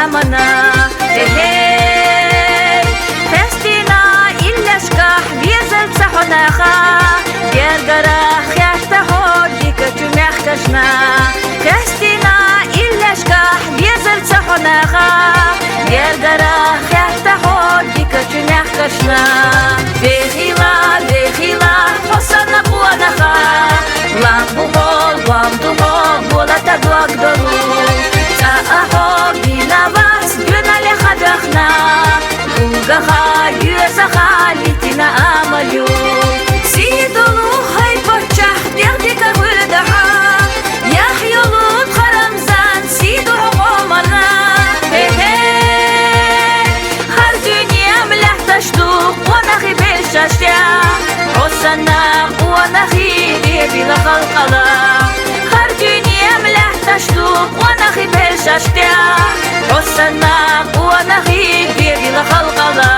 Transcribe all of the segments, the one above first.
amana. Festina illashkah viezel tsahonacha. Gergarach yachtahod dikatu mechkashna. Festina illashkah viezel tsahonacha. Gergarach yachtahod dikatu mechkashna. Vechila hosana buanacha. Lam duhol bolata duagdaru. Sa'ahog dinavas gönale khadachna. Ugaha yusaha litina amalu. Sidulu hay pochah derdika guldaha. Yahyolut kharamzan siduhu qomana. Har dünyam lahtashtuq wanahi belshashya. Osana wanahi bila khalqala. Har dünyam lahtashtuq wanahi belshashya. Osana wanahi bila khalqala.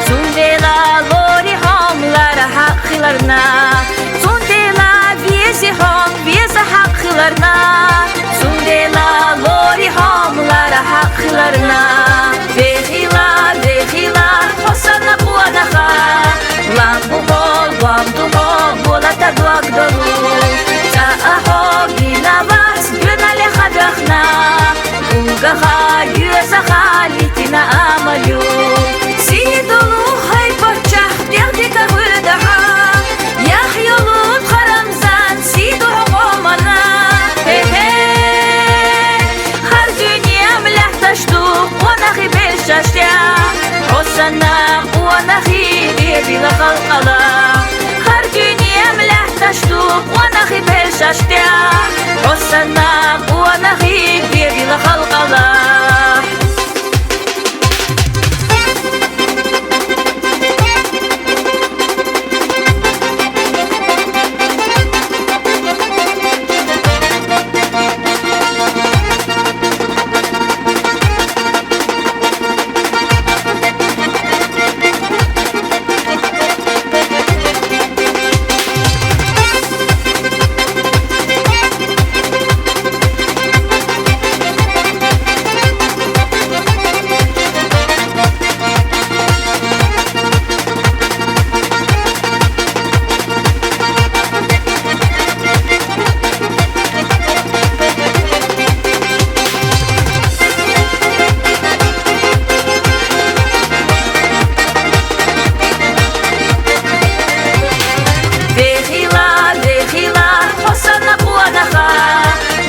Sundela lori homlara haklarına. Sundela viezi hom vieza haklarına. Sundela lori homlara haklarına. Vehila hosana buanaha. Lam duhol bolata duagdaru. Sa'ahog dinavas gönale khadachna. Ugaha yusaha litina amalu. Sidulu hay pochah derdika guldaha. Yahyolut kharamzan siduhu qomana. Har dünyam lahtashtuq wanahi belshashya. Osana wanahi bila khalqala. Har dünyam lahtashtuq wanahi belshashya. Osana wanahi bila khalqala.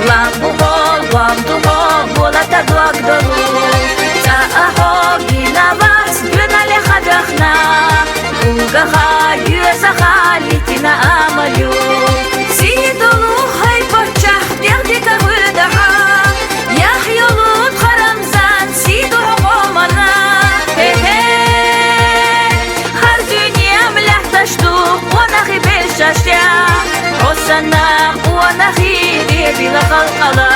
Lam duhol bolata duagdaru. Sa'ahog dinavas gönale khadachna. Ugaha yusaha litina amalu. Sidulu hay pochah derdika guldaha. Yahyolut kharamzan siduhu qomana. Har dünyam lahtashtuq wanahi belshashya. Osana wanahi bila khalqala.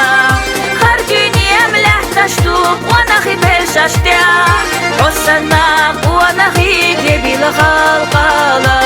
Har dünyam lahtashtuq wanahi belshashya. Osana wanahi bila khalqala.